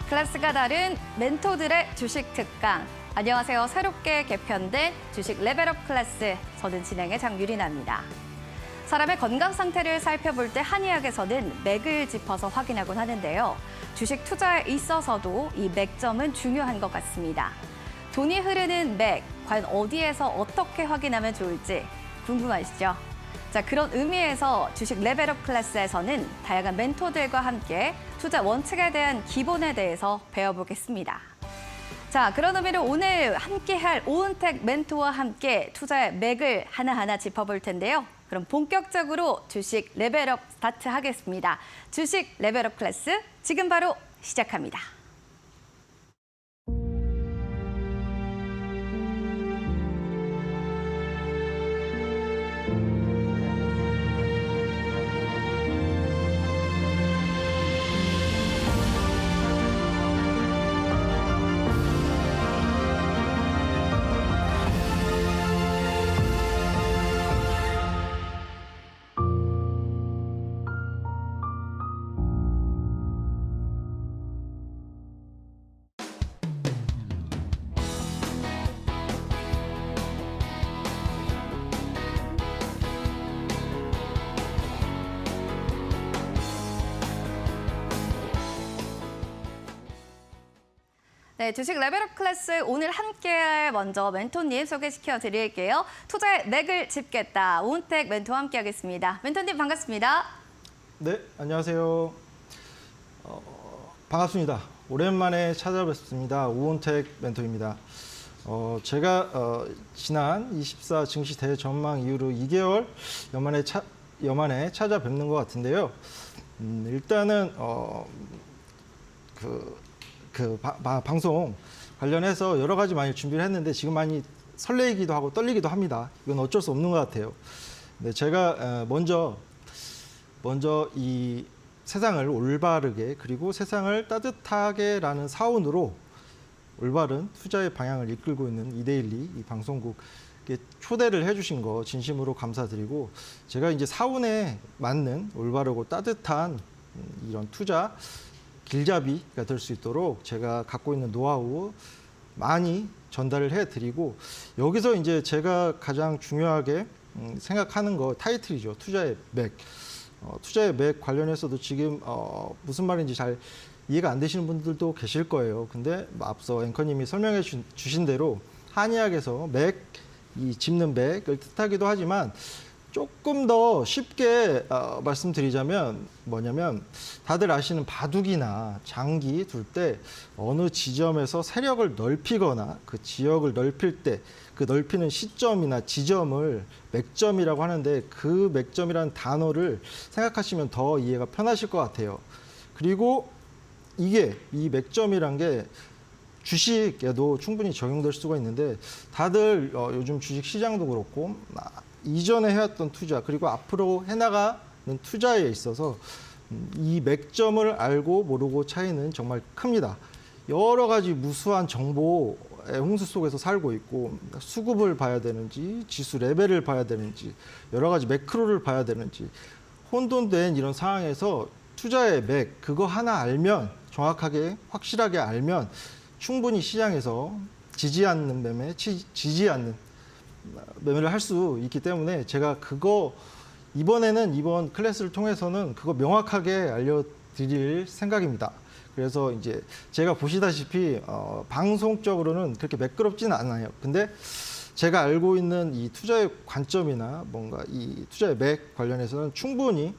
클래스가 다른 멘토들의 주식 특강. 안녕하세요. 새롭게 개편된 주식 레벨업 클래스. 저는 진행의 장유리나입니다. 사람의 건강 상태를 살펴볼 때 한의학에서는 맥을 짚어서 확인하곤 하는데요. 주식 투자에 있어서도 이 맥점은 중요한 것 같습니다. 돈이 흐르는 맥, 과연 어디에서 어떻게 확인하면 좋을지 궁금하시죠? 자, 그런 의미에서 주식 레벨업 클래스에서는 다양한 멘토들과 함께 투자 원칙에 대한 기본에 대해서 배워보겠습니다. 자, 그런 의미로 오늘 함께할 오은택 멘토와 함께 투자의 맥을 하나하나 짚어볼 텐데요. 그럼 본격적으로 주식 레벨업 스타트하겠습니다. 주식 레벨업 클래스 지금 바로 시작합니다. 네, 주식 레벨업 클래스 오늘 함께할 먼저 멘토님 소개시켜 드릴게요. 투자의 맥을 짚겠다. 오은택 멘토와 함께하겠습니다. 멘토님 반갑습니다. 네, 안녕하세요. 반갑습니다. 오랜만에 찾아뵙습니다. 오은택 멘토입니다. 제가 지난 24 증시 대전망 이후로 2개월 여만에 찾아뵙는 것 같은데요. 일단은 방송 관련해서 여러 가지 많이 준비를 했는데 지금 많이 설레이기도 하고 떨리기도 합니다. 이건 어쩔 수 없는 것 같아요. 네, 제가 먼저 이 세상을 올바르게 그리고 세상을 따뜻하게라는 사운으로 올바른 투자의 방향을 이끌고 있는 이데일리 이 방송국에 초대를 해주신 거 진심으로 감사드리고, 제가 이제 사운에 맞는 올바르고 따뜻한 이런 투자 길잡이가 될 수 있도록 제가 갖고 있는 노하우 많이 전달을 해드리고, 여기서 이제 제가 가장 중요하게 생각하는 거 타이틀이죠. 투자의 맥. 투자의 맥 관련해서도 지금 무슨 말인지 잘 이해가 안 되시는 분들도 계실 거예요. 근데 앞서 앵커님이 설명해 주신 대로 한의학에서 맥, 이 짚는 맥을 뜻하기도 하지만 조금 더 쉽게 말씀드리자면 뭐냐면, 다들 아시는 바둑이나 장기 둘 때 어느 지점에서 세력을 넓히거나 그 지역을 넓힐 때 그 넓히는 시점이나 지점을 맥점이라고 하는데, 그 맥점이라는 단어를 생각하시면 더 이해가 편하실 것 같아요. 그리고 이 맥점이란 게 주식에도 충분히 적용될 수가 있는데, 다들 요즘 주식 시장도 그렇고 이전에 해왔던 투자 그리고 앞으로 해나가는 투자에 있어서 이 맥점을 알고 모르고 차이는 정말 큽니다. 여러 가지 무수한 정보의 홍수 속에서 살고 있고, 수급을 봐야 되는지 지수 레벨을 봐야 되는지 여러 가지 매크로를 봐야 되는지 혼돈된 이런 상황에서 투자의 맥 그거 하나 알면, 정확하게 확실하게 알면 충분히 시장에서 지지 않는 매매, 지지 않는 매매를 할 수 있기 때문에, 제가 그거 이번 클래스를 통해서는 그거 명확하게 알려드릴 생각입니다. 그래서 이제 제가 보시다시피 방송적으로는 그렇게 매끄럽지는 않아요. 근데 제가 알고 있는 이 투자의 관점이나 뭔가 이 투자의 맥 관련해서는 충분히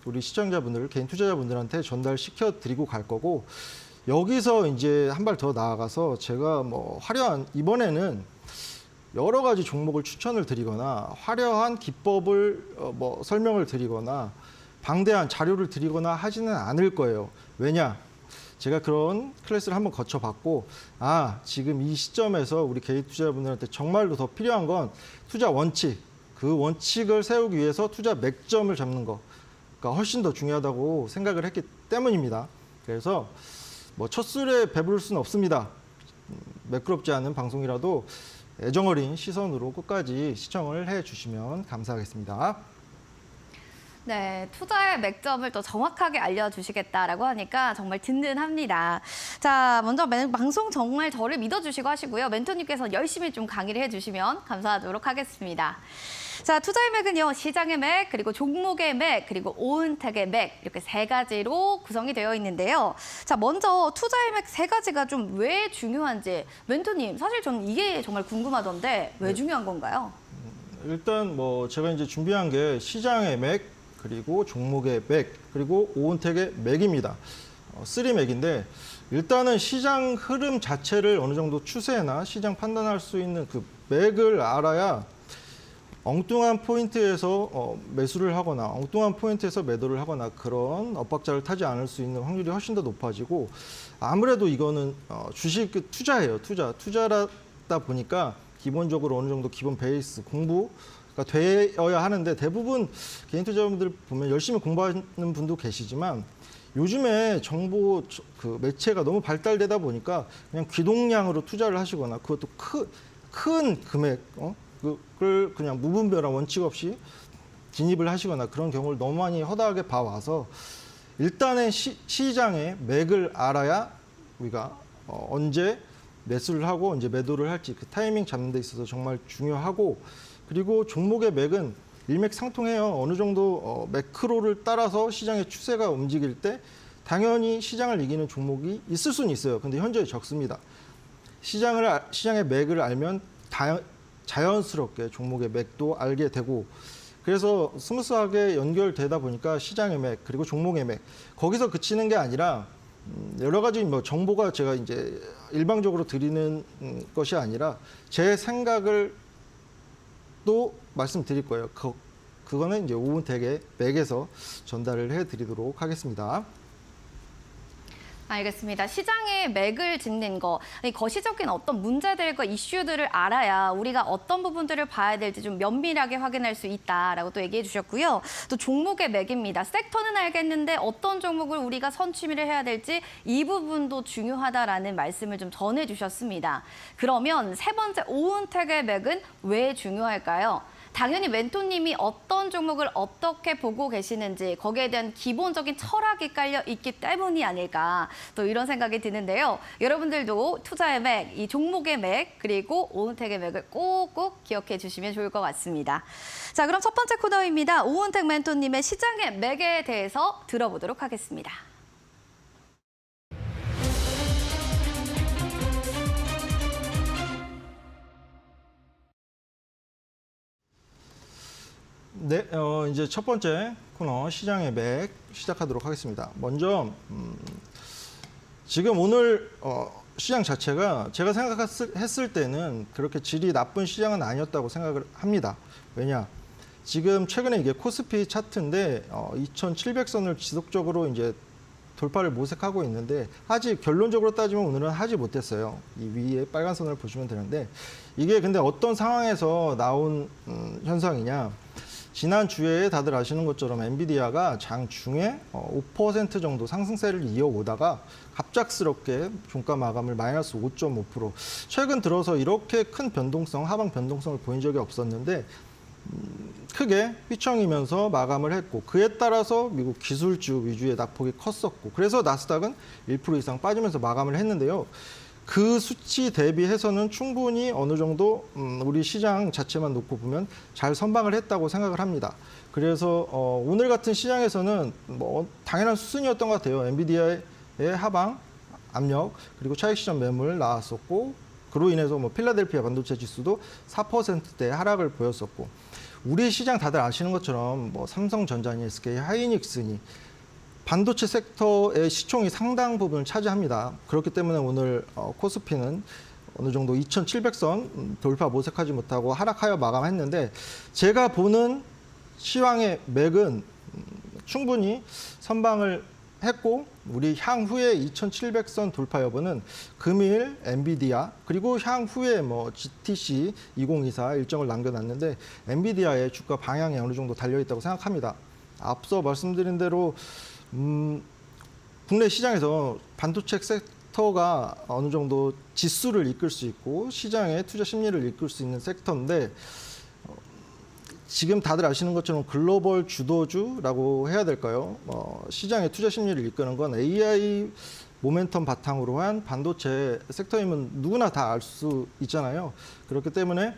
우리 시청자분들, 개인 투자자분들한테 전달시켜 드리고 갈 거고, 여기서 이제 한 발 더 나아가서 제가 화려한, 이번에는 여러 가지 종목을 추천을 드리거나 화려한 기법을 설명을 드리거나 방대한 자료를 드리거나 하지는 않을 거예요. 왜냐? 제가 그런 클래스를 한번 거쳐봤고, 지금 이 시점에서 우리 개인 투자자분들한테 정말로 더 필요한 건 투자 원칙, 그 원칙을 세우기 위해서 투자 맥점을 잡는 거가 훨씬 더 중요하다고 생각을 했기 때문입니다. 그래서 첫 술에 배부를 수는 없습니다. 매끄럽지 않은 방송이라도 애정어린 시선으로 끝까지 시청을 해주시면 감사하겠습니다. 네, 투자의 맥점을 또 정확하게 알려주시겠다라고 하니까 정말 든든합니다. 자, 먼저 방송 정말 저를 믿어주시고 하시고요. 멘토님께서 열심히 좀 강의를 해주시면 감사하도록 하겠습니다. 자, 투자의 맥은요, 시장의 맥, 그리고 종목의 맥, 그리고 오은택의 맥 이렇게 세 가지로 구성이 되어 있는데요. 자, 먼저 투자의 맥 세 가지가 좀 왜 중요한지 멘토님, 사실 저는 이게 정말 궁금하던데 왜 중요한 건가요? 일단 뭐 제가 이제 준비한 게 시장의 맥, 그리고 종목의 맥, 그리고 오은택의 맥입니다. 3맥인데 일단은 시장 흐름 자체를 어느 정도 추세나 시장 판단할 수 있는 그 맥을 알아야 엉뚱한 포인트에서 매수를 하거나 엉뚱한 포인트에서 매도를 하거나 그런 엇박자를 타지 않을 수 있는 확률이 훨씬 더 높아지고 아무래도 이거는 주식 투자예요. 투자다 보니까 기본적으로 어느 정도 기본 베이스 공부가 되어야 하는데 대부분 개인 투자자분들 보면 열심히 공부하는 분도 계시지만 요즘에 정보 그 매체가 너무 발달되다 보니까 그냥 귀동량으로 투자를 하시거나 그것도 큰 금액 그걸 그냥 무분별한 원칙 없이 진입을 하시거나 그런 경우를 너무 많이 허다하게 봐와서 일단은 시장의 맥을 알아야 우리가 언제 매수를 하고 언제 매도를 할지 그 타이밍 잡는 데 있어서 정말 중요하고 그리고 종목의 맥은 일맥상통해요. 어느 정도 매크로를 따라서 시장의 추세가 움직일 때 당연히 시장을 이기는 종목이 있을 수는 있어요. 근데 현재 적습니다. 시장의 맥을 알면 자연스럽게 종목의 맥도 알게 되고 그래서 스무스하게 연결되다 보니까 시장의 맥 그리고 종목의 맥 거기서 그치는 게 아니라 여러 가지 뭐 정보가 제가 이제 일방적으로 드리는 것이 아니라 제 생각을 또 말씀드릴 거예요. 그거는 이제 오은택의 맥에서 전달을 해드리도록 하겠습니다. 알겠습니다. 시장의 맥을 짚는 거, 거시적인 어떤 문제들과 이슈들을 알아야 우리가 어떤 부분들을 봐야 될지 좀 면밀하게 확인할 수 있다라고 또 얘기해 주셨고요. 또 종목의 맥입니다. 섹터는 알겠는데 어떤 종목을 우리가 선취를 해야 될지 이 부분도 중요하다라는 말씀을 좀 전해 주셨습니다. 그러면 세 번째 오은택의 맥은 왜 중요할까요? 당연히 멘토님이 어떤 종목을 어떻게 보고 계시는지 거기에 대한 기본적인 철학이 깔려 있기 때문이 아닐까 또 이런 생각이 드는데요. 여러분들도 투자의 맥, 이 종목의 맥 그리고 오은택의 맥을 꼭꼭 기억해 주시면 좋을 것 같습니다. 자, 그럼 첫 번째 코너입니다. 오은택 멘토님의 시장의 맥에 대해서 들어보도록 하겠습니다. 네, 이제 첫 번째 코너 시장의 맥 시작하도록 하겠습니다. 먼저 지금 오늘 시장 자체가 제가 생각했을 때는 그렇게 질이 나쁜 시장은 아니었다고 생각을 합니다. 왜냐? 지금 최근에 이게 코스피 차트인데 2,700선을 지속적으로 이제 돌파를 모색하고 있는데 아직 결론적으로 따지면 오늘은 하지 못했어요. 이 위에 빨간 선을 보시면 되는데 이게 근데 어떤 상황에서 나온 현상이냐? 지난주에 다들 아시는 것처럼 엔비디아가 장중에 5% 정도 상승세를 이어오다가 갑작스럽게 종가 마감을 마이너스 5.5%. 최근 들어서 이렇게 큰 변동성, 하방 변동성을 보인 적이 없었는데 크게 휘청이면서 마감을 했고 그에 따라서 미국 기술주 위주의 낙폭이 컸었고 그래서 나스닥은 1% 이상 빠지면서 마감을 했는데요. 그 수치 대비해서는 충분히 어느 정도 우리 시장 자체만 놓고 보면 잘 선방을 했다고 생각을 합니다. 그래서 오늘 같은 시장에서는 뭐 당연한 수순이었던 것 같아요. 엔비디아의 하방 압력 그리고 차익 시점 매물 나왔었고 그로 인해서 뭐 필라델피아 반도체 지수도 4%대 하락을 보였었고 우리 시장 다들 아시는 것처럼 뭐 삼성전자니 SK 하이닉스니 반도체 섹터의 시총이 상당 부분을 차지합니다. 그렇기 때문에 오늘 코스피는 어느 정도 2,700선 돌파 모색하지 못하고 하락하여 마감했는데 제가 보는 시황의 맥은 충분히 선방을 했고 우리 향후에 2,700선 돌파 여부는 금일 엔비디아 그리고 향후에 뭐 GTC 2024 일정을 남겨놨는데 엔비디아의 주가 방향이 어느 정도 달려있다고 생각합니다. 앞서 말씀드린 대로 국내 시장에서 반도체 섹터가 어느 정도 지수를 이끌 수 있고 시장의 투자 심리를 이끌 수 있는 섹터인데 지금 다들 아시는 것처럼 글로벌 주도주라고 해야 될까요? 시장의 투자 심리를 이끄는 건 AI 모멘텀 바탕으로 한 반도체 섹터이면 누구나 다 알 수 있잖아요. 그렇기 때문에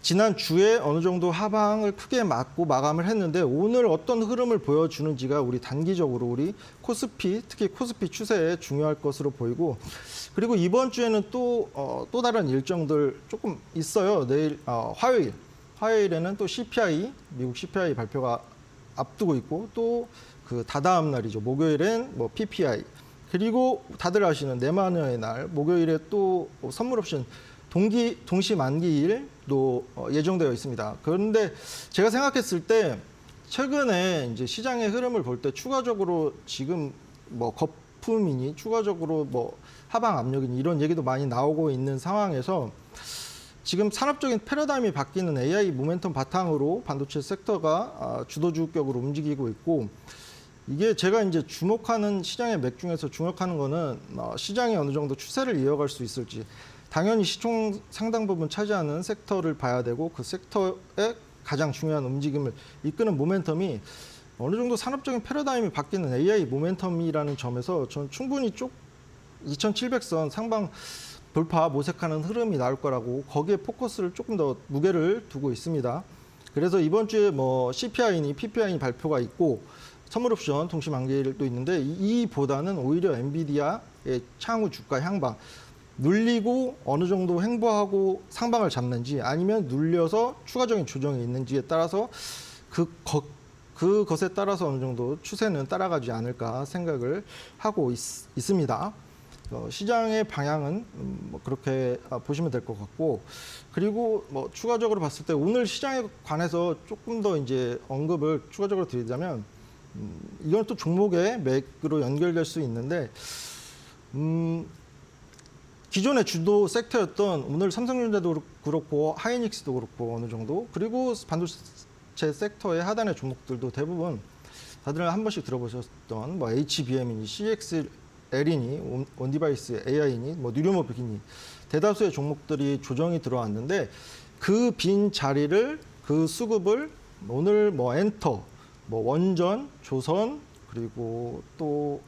지난 주에 어느 정도 하방을 크게 맞고 마감을 했는데 오늘 어떤 흐름을 보여주는지가 우리 단기적으로 우리 코스피, 특히 코스피 추세에 중요할 것으로 보이고, 그리고 이번 주에는 또 다른 일정들 조금 있어요. 내일 화요일에는 또 CPI, 미국 CPI 발표가 앞두고 있고, 또 그 다다음 날이죠. 목요일엔 뭐 PPI, 그리고 다들 아시는 내마녀의 날 목요일에 또 선물 옵션 동시 만기일도 예정되어 있습니다. 그런데 제가 생각했을 때 최근에 이제 시장의 흐름을 볼 때 추가적으로 지금 뭐 거품이니 추가적으로 뭐 하방 압력이니 이런 얘기도 많이 나오고 있는 상황에서 지금 산업적인 패러다임이 바뀌는 AI 모멘텀 바탕으로 반도체 섹터가 주도주격으로 움직이고 있고, 이게 제가 이제 주목하는 시장의 맥 중에서 주목하는 거는 시장이 어느 정도 추세를 이어갈 수 있을지, 당연히 시총 상당 부분 차지하는 섹터를 봐야 되고 그 섹터의 가장 중요한 움직임을 이끄는 모멘텀이 어느 정도 산업적인 패러다임이 바뀌는 AI 모멘텀이라는 점에서 저는 충분히 2700선 상방 돌파 모색하는 흐름이 나올 거라고 거기에 포커스를 조금 더 무게를 두고 있습니다. 그래서 이번 주에 뭐 CPI니 PPI니 발표가 있고 선물 옵션 동시 만기일도 있는데 이보다는 오히려 엔비디아의 향후 주가 향방 눌리고 어느 정도 횡보하고 상방을 잡는지 아니면 눌려서 추가적인 조정이 있는지에 따라서 그것에 따라서 어느 정도 추세는 따라가지 않을까 생각을 하고 있습니다. 시장의 방향은 뭐 그렇게 보시면 될 것 같고, 그리고 뭐 추가적으로 봤을 때 오늘 시장에 관해서 조금 더 이제 언급을 추가적으로 드리자면 이건 또 종목의 맥으로 연결될 수 있는데 기존의 주도 섹터였던 오늘 삼성전자도 그렇고 하이닉스도 그렇고 어느 정도, 그리고 반도체 섹터의 하단의 종목들도 대부분 다들 한 번씩 들어보셨던 뭐 HBM이니 CXL이니 온디바이스 AI니 뭐 뉴리모빅이니 대다수의 종목들이 조정이 들어왔는데 그 빈 자리를 그 수급을 오늘 뭐 엔터, 뭐 원전, 조선, 그리고 또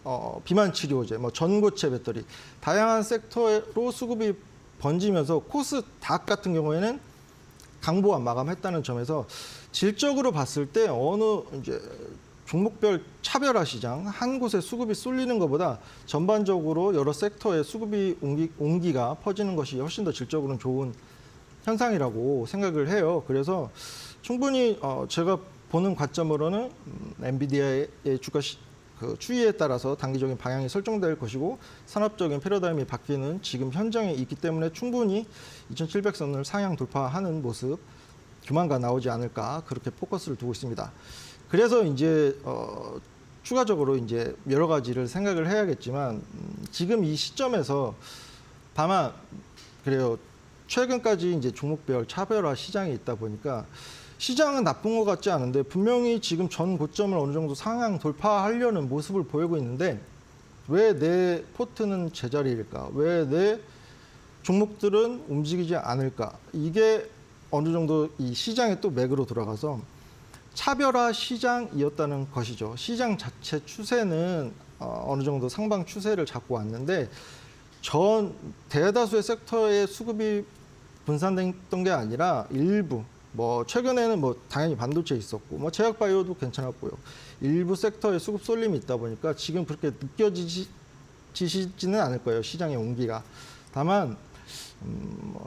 비만 치료제, 뭐 전고체 배터리 다양한 섹터로 수급이 번지면서 코스닥 같은 경우에는 강보와 마감했다는 점에서 질적으로 봤을 때 어느 이제 종목별 차별화 시장 한 곳에 수급이 쏠리는 것보다 전반적으로 여러 섹터에 수급이 온기가 퍼지는 것이 훨씬 더 질적으로는 좋은 현상이라고 생각을 해요. 그래서 충분히 제가 보는 관점으로는 엔비디아의 주가 그 추이에 따라서 단기적인 방향이 설정될 것이고 산업적인 패러다임이 바뀌는 지금 현장에 있기 때문에 충분히 2700선을 상향 돌파하는 모습 조만간 나오지 않을까 그렇게 포커스를 두고 있습니다. 그래서 이제 추가적으로 이제 여러 가지를 생각을 해야겠지만 지금 이 시점에서 다만 그래요. 최근까지 이제 종목별 차별화 시장이 있다 보니까 시장은 나쁜 것 같지 않은데 분명히 지금 전 고점을 어느 정도 상향 돌파하려는 모습을 보이고 있는데 왜 내 포트는 제자리일까? 왜 내 종목들은 움직이지 않을까? 이게 어느 정도 이 시장의 또 맥으로 돌아가서 차별화 시장이었다는 것이죠. 시장 자체 추세는 어느 정도 상방 추세를 잡고 왔는데 전 대다수의 섹터의 수급이 분산됐던 게 아니라 일부 뭐 최근에는 뭐 당연히 반도체 있었고 뭐 제약바이오도 괜찮았고요. 일부 섹터에 수급 쏠림이 있다 보니까 지금 그렇게 느껴지지는 않을 거예요. 시장의 온기가. 다만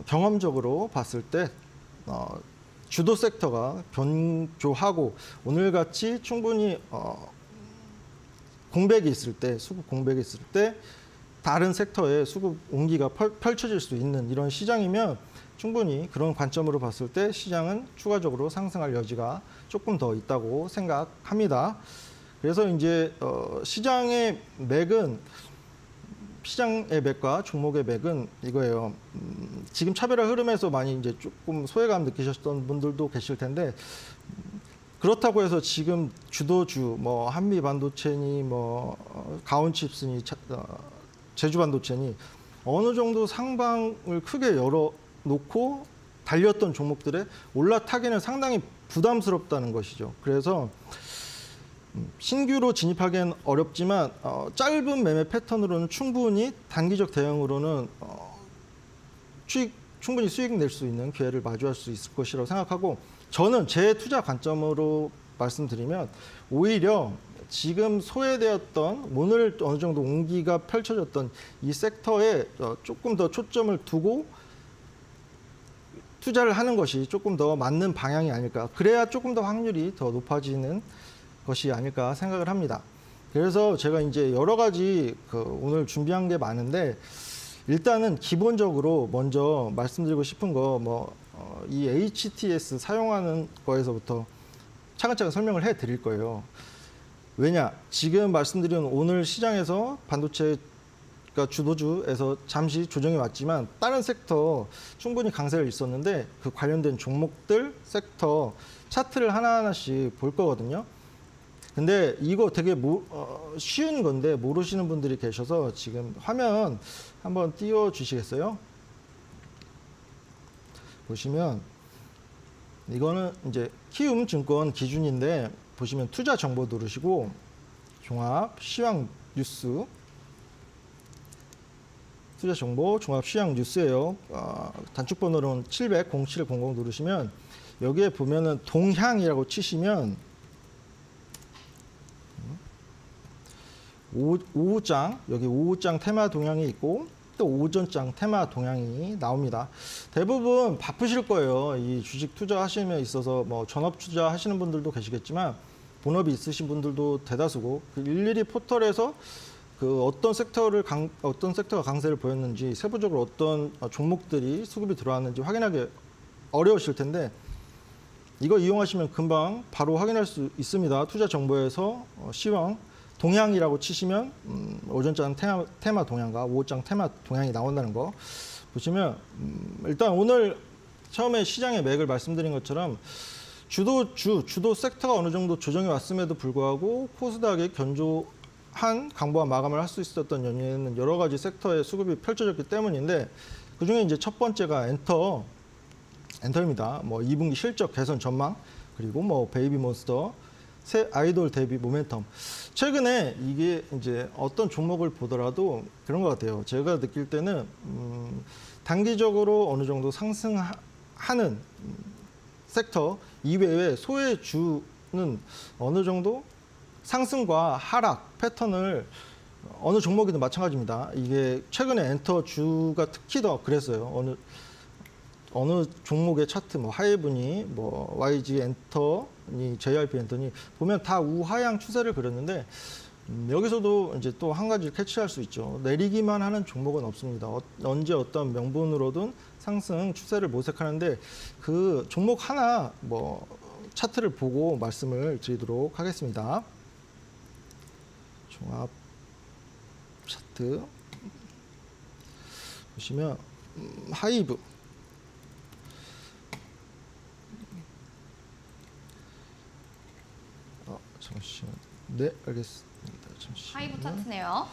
경험적으로 봤을 때 주도 섹터가 변조하고 오늘같이 충분히 공백이 있을 때, 수급 공백이 있을 때 다른 섹터에 수급 온기가 펼쳐질 수 있는 이런 시장이면 충분히 그런 관점으로 봤을 때 시장은 추가적으로 상승할 여지가 조금 더 있다고 생각합니다. 그래서 이제 시장의 맥과 종목의 맥은 이거예요. 지금 차별화 흐름에서 많이 이제 조금 소외감 느끼셨던 분들도 계실 텐데 그렇다고 해서 지금 주도주 뭐 한미 반도체니 뭐 가온칩스니 제주 반도체니 어느 정도 상방을 크게 열어놓고 달렸던 종목들의 올라타기는 상당히 부담스럽다는 것이죠. 그래서 신규로 진입하기엔 어렵지만 짧은 매매 패턴으로는 충분히 단기적 대응으로는 충분히 수익 낼 수 있는 기회를 마주할 수 있을 것이라고 생각하고, 저는 제 투자 관점으로 말씀드리면 오히려 지금 소외되었던, 오늘 어느 정도 온기가 펼쳐졌던 이 섹터에 조금 더 초점을 두고 투자를 하는 것이 조금 더 맞는 방향이 아닐까. 그래야 조금 더 확률이 더 높아지는 것이 아닐까 생각을 합니다. 그래서 제가 이제 여러 가지 오늘 준비한 게 많은데, 일단은 기본적으로 먼저 말씀드리고 싶은 거 이 HTS 사용하는 거에서부터 차근차근 설명을 해 드릴 거예요. 왜냐? 지금 말씀드린 오늘 시장에서 반도체가 주도주에서 잠시 조정이 왔지만 다른 섹터 충분히 강세가 있었는데 그 관련된 종목들, 섹터 차트를 하나하나씩 볼 거거든요. 근데 이거 되게 쉬운 건데 모르시는 분들이 계셔서 지금 화면 한번 띄워 주시겠어요? 보시면 이거는 이제 키움증권 기준인데, 보시면 투자 정보 누르시고 종합 시황 뉴스, 투자 정보 종합 시황 뉴스예요. 단축 번호는 700-0700 누르시면 여기에 보면은 동향이라고 치시면 오후장, 여기 오후장 테마 동향이 있고 또 오전장 테마 동향이 나옵니다. 대부분 바쁘실 거예요. 이 주식 투자하시면 있어서 전업 투자 하시는 분들도 계시겠지만 본업이 있으신 분들도 대다수고, 일일이 포털에서 어떤 섹터가 강세를 보였는지, 세부적으로 어떤 종목들이 수급이 들어왔는지 확인하기 어려우실 텐데, 이거 이용하시면 금방 바로 확인할 수 있습니다. 투자 정보에서 시황 동향이라고 치시면 오전장 테마 동향과 오후장 테마 동향이 나온다는 거 보시면, 일단 오늘 처음에 시장의 맥을 말씀드린 것처럼 주도 섹터가 어느 정도 조정이 왔음에도 불구하고 코스닥이 견조한 강보와 마감을 할 수 있었던 연유에는 여러 가지 섹터의 수급이 펼쳐졌기 때문인데, 그중에 이제 첫 번째가 엔터입니다. 2분기 실적 개선 전망, 그리고 베이비몬스터, 새 아이돌 데뷔 모멘텀. 최근에 이게 이제 어떤 종목을 보더라도 그런 것 같아요. 제가 느낄 때는 단기적으로 어느 정도 상승하는 섹터 이외의 소외주는 어느 정도 상승과 하락 패턴을, 어느 종목이든 마찬가지입니다. 이게 최근에 엔터주가 특히 더 그랬어요. 어느 종목의 차트, 하이브니, YG 엔터니, JRP 엔터니 보면 다 우하향 추세를 그렸는데, 여기서도 이제 또 한 가지를 캐치할 수 있죠. 내리기만 하는 종목은 없습니다. 언제 어떤 명분으로든 상승 추세를 모색하는데, 그 종목 하나 차트를 보고 말씀을 드리도록 하겠습니다. 종합 차트 보시면 하이브, 잠시만. 네, 알겠습니다. 잠시만요. 하이브 차트네요.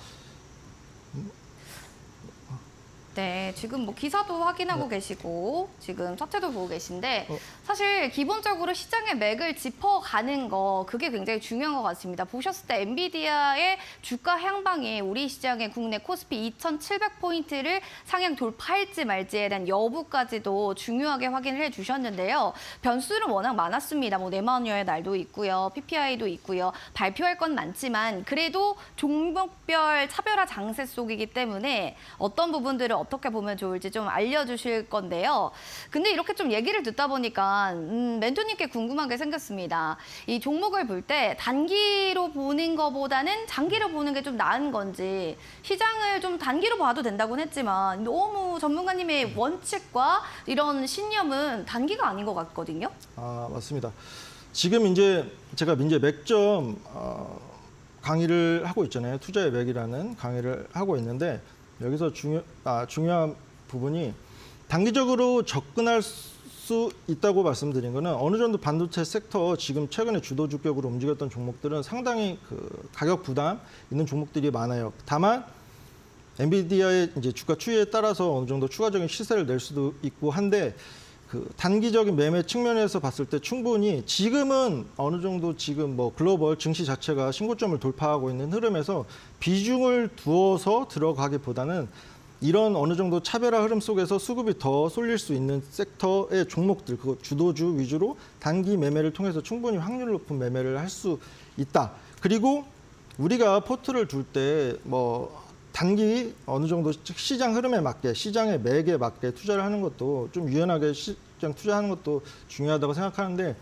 네, 지금 기사도 확인하고 계시고 지금 차트도 보고 계신데, 사실 기본적으로 시장의 맥을 짚어가는 거, 그게 굉장히 중요한 것 같습니다. 보셨을 때 엔비디아의 주가 향방이 우리 시장의 국내 코스피 2,700포인트를 상향 돌파할지 말지에 대한 여부까지도 중요하게 확인을 해주셨는데요. 변수는 워낙 많았습니다. 네마니어의 날도 있고요, PPI도 있고요. 발표할 건 많지만 그래도 종목별 차별화 장세 속이기 때문에 어떤 부분들을 어떻게 보면 좋을지 좀 알려주실 건데요. 근데 이렇게 좀 얘기를 듣다 보니까 멘토님께 궁금한 게 생겼습니다. 이 종목을 볼 때 단기로 보는 것보다는 장기로 보는 게 좀 나은 건지, 시장을 좀 단기로 봐도 된다고는 했지만 너무 전문가님의 원칙과 이런 신념은 단기가 아닌 것 같거든요. 맞습니다. 지금 이제 제가 민재 맥점 강의를 하고 있잖아요. 투자의 맥이라는 강의를 하고 있는데, 여기서 중요한 부분이 단기적으로 접근할 수 있다고 말씀드린 거는, 어느 정도 반도체 섹터 지금 최근에 주도 주격으로 움직였던 종목들은 상당히 가격 부담 있는 종목들이 많아요. 다만 엔비디아의 이제 주가 추이에 따라서 어느 정도 추가적인 시세를 낼 수도 있고 한데, 그 단기적인 매매 측면에서 봤을 때 충분히 지금은 어느 정도 지금 뭐 글로벌 증시 자체가 신고점을 돌파하고 있는 흐름에서 비중을 두어서 들어가기보다는 이런 어느 정도 차별화 흐름 속에서 수급이 더 쏠릴 수 있는 섹터의 종목들, 그 주도주 위주로 단기 매매를 통해서 충분히 확률 높은 매매를 할 수 있다. 그리고 우리가 포트를 둘 때 뭐 단기 어느 정도 시장 흐름에 맞게, 시장의 맥에 맞게 투자를 하는 것도 좀 유연하게 시장 투자하는 것도 중요하다고 생각하는데,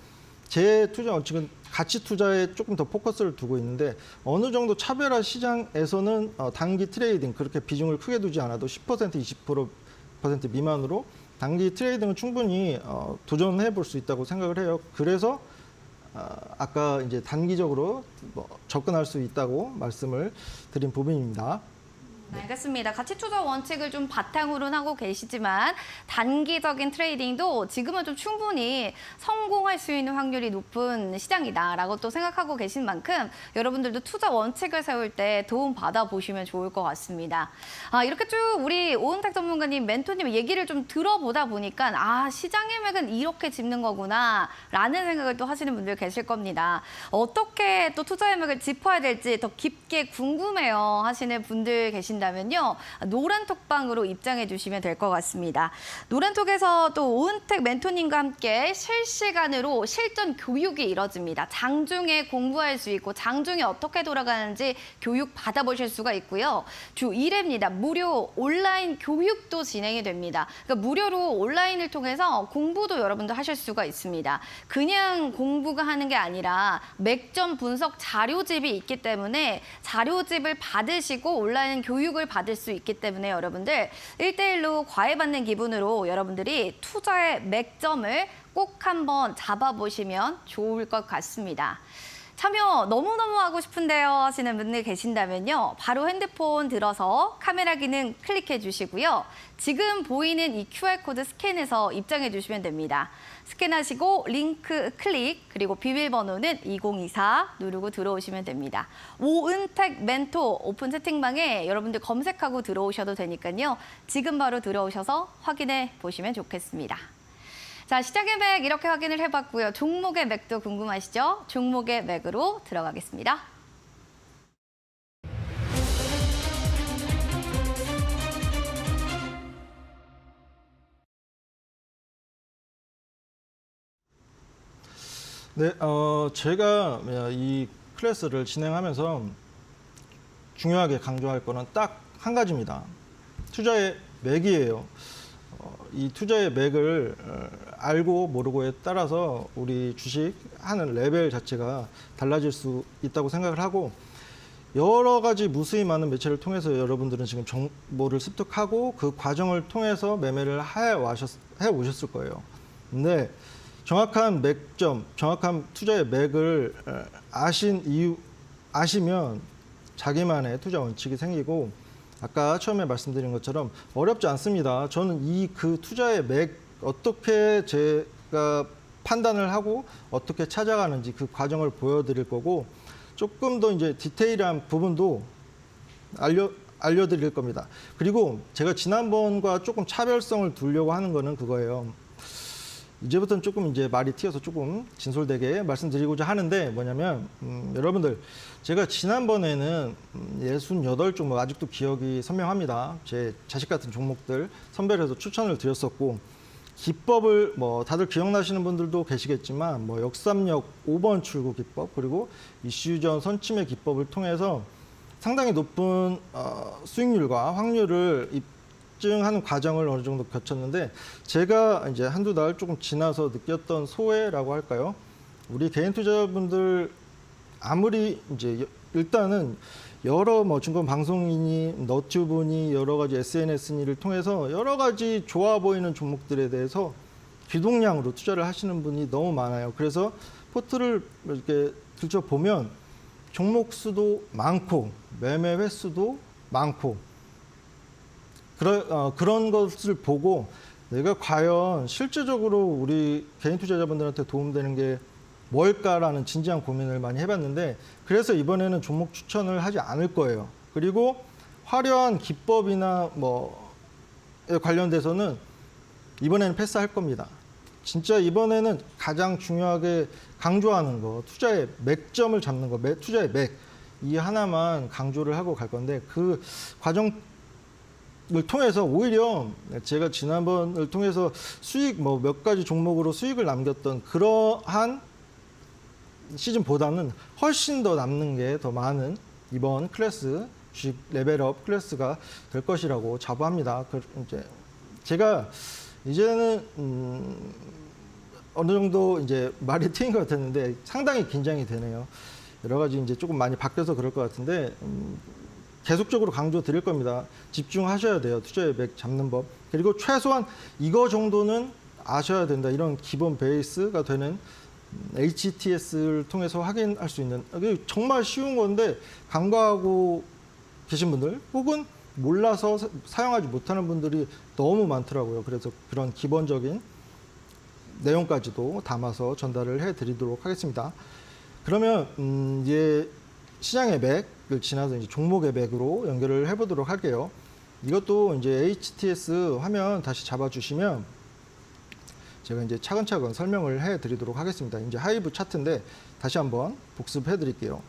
제 투자 원칙은 가치 투자에 조금 더 포커스를 두고 있는데, 어느 정도 차별화 시장에서는 단기 트레이딩 그렇게 비중을 크게 두지 않아도 10% 20% 미만으로 단기 트레이딩은 충분히 도전해 볼 수 있다고 생각을 해요. 그래서 아까 이제 단기적으로 뭐 접근할 수 있다고 말씀을 드린 부분입니다. 알겠습니다. 가치 투자 원칙을 좀 바탕으로는 하고 계시지만 단기적인 트레이딩도 지금은 좀 충분히 성공할 수 있는 확률이 높은 시장이다라고 또 생각하고 계신 만큼 여러분들도 투자 원칙을 세울 때 도움 받아보시면 좋을 것 같습니다. 이렇게 쭉 우리 오은택 전문가님, 멘토님 얘기를 좀 들어보다 보니까 시장의 맥은 이렇게 짚는 거구나 라는 생각을 또 하시는 분들 계실 겁니다. 어떻게 또 투자의 맥을 짚어야 될지 더 깊게 궁금해요 하시는 분들 계신다면요. 노란톡방으로 입장해 주시면 될 것 같습니다. 노란톡에서 또 오은택 멘토님과 함께 실시간으로 실전 교육이 이뤄집니다. 장중에 공부할 수 있고 장중에 어떻게 돌아가는지 교육 받아보실 수가 있고요. 주 1회입니다. 무료 온라인 교육도 진행이 됩니다. 그러니까 무료로 온라인을 통해서 공부도 여러분들 하실 수가 있습니다. 그냥 공부가 하는 게 아니라 맥점 분석 자료집이 있기 때문에 자료집을 받으시고 온라인 교육을 받을 수 있기 때문에 여러분들 1대1로 과외받는 기분으로 여러분들이 투자의 맥점을 꼭 한번 잡아보시면 좋을 것 같습니다. 참여 너무너무 하고 싶은데요 하시는 분들 계신다면요. 바로 핸드폰 들어서 카메라 기능 클릭해 주시고요. 지금 보이는 이 QR코드 스캔해서 입장해 주시면 됩니다. 스캔하시고 링크 클릭, 그리고 비밀번호는 2024 누르고 들어오시면 됩니다. 오은택 멘토 오픈 채팅방에 여러분들 검색하고 들어오셔도 되니까요. 지금 바로 들어오셔서 확인해 보시면 좋겠습니다. 자, 시장의 맥 이렇게 확인을 해봤고요. 종목의 맥도 궁금하시죠? 종목의 맥으로 들어가겠습니다. 네, 제가 이 클래스를 진행하면서 중요하게 강조할 거는 딱 한 가지입니다. 투자의 맥이에요. 이 투자의 맥을 알고 모르고에 따라서 우리 주식 하는 레벨 자체가 달라질 수 있다고 생각을 하고, 여러 가지 무수히 많은 매체를 통해서 여러분들은 지금 정보를 습득하고 그 과정을 통해서 매매를 해 오셨을 거예요. 근데 정확한 맥점, 정확한 투자의 맥을 아시면 자기만의 투자 원칙이 생기고, 아까 처음에 말씀드린 것처럼 어렵지 않습니다. 저는 그 투자의 맥 어떻게 제가 판단을 하고 어떻게 찾아가는지 그 과정을 보여드릴 거고, 조금 더 이제 디테일한 부분도 알려드릴 겁니다. 그리고 제가 지난번과 조금 차별성을 두려고 하는 거는 그거예요. 이제부터는 조금 이제 말이 튀어서 조금 진솔되게 말씀드리고자 하는데, 뭐냐면 여러분들, 제가 지난번에는 68종목, 아직도 기억이 선명합니다. 제 자식 같은 종목들 선별해서 추천을 드렸었고, 기법을 뭐 다들 기억나시는 분들도 계시겠지만 뭐 역삼역 5번 출구 기법, 그리고 이슈전 선침의 기법을 통해서 상당히 높은 수익률과 확률을 입증하는 과정을 어느 정도 거쳤는데, 제가 이제 한두 달 조금 지나서 느꼈던 소외라고 할까요? 우리 개인 투자자분들 아무리 이제 일단은 여러 뭐 증권 방송이니 너튜브니 여러 가지 SNS니를 통해서 여러 가지 좋아 보이는 종목들에 대해서 귀동량으로 투자를 하시는 분이 너무 많아요. 그래서 포트를 이렇게 들춰보면 종목 수도 많고 매매 횟수도 많고, 그런 것을 보고 내가 과연 실질적으로 우리 개인 투자자분들한테 도움되는 게 뭘까라는 진지한 고민을 많이 해봤는데, 그래서 이번에는 종목 추천을 하지 않을 거예요. 그리고 화려한 기법이나 뭐에 관련돼서는 이번에는 패스할 겁니다. 진짜 이번에는 가장 중요하게 강조하는 거, 투자의 맥점을 잡는 거, 투자의 맥, 이 하나만 강조를 하고 갈 건데 그 과정을 통해서 오히려 제가 지난번을 통해서 수익 뭐 몇 가지 종목으로 수익을 남겼던 그러한 시즌보다는 훨씬 더 남는 게 더 많은 이번 클래스 주식 레벨업 클래스가 될 것이라고 자부합니다. 이제 제가 이제는 어느 정도 이제 말이 트인 것 같았는데 상당히 긴장이 되네요. 여러 가지 이제 조금 많이 바뀌어서 그럴 것 같은데 계속적으로 강조 드릴 겁니다. 집중하셔야 돼요. 투자의 맥 잡는 법. 그리고 최소한 이거 정도는 아셔야 된다. 이런 기본 베이스가 되는 HTS를 통해서 확인할 수 있는 정말 쉬운 건데 간과하고 계신 분들 혹은 몰라서 사용하지 못하는 분들이 너무 많더라고요. 그래서 그런 기본적인 내용까지도 담아서 전달을 해드리도록 하겠습니다. 그러면 이제 시장의 맥을 지나서 이제 종목의 맥으로 연결을 해보도록 할게요. 이것도 이제 HTS 화면 다시 잡아주시면 제가 이제 차근차근 설명을 해드리도록 하겠습니다. 이제 하이브 차트인데 다시 한번 복습해드릴게요.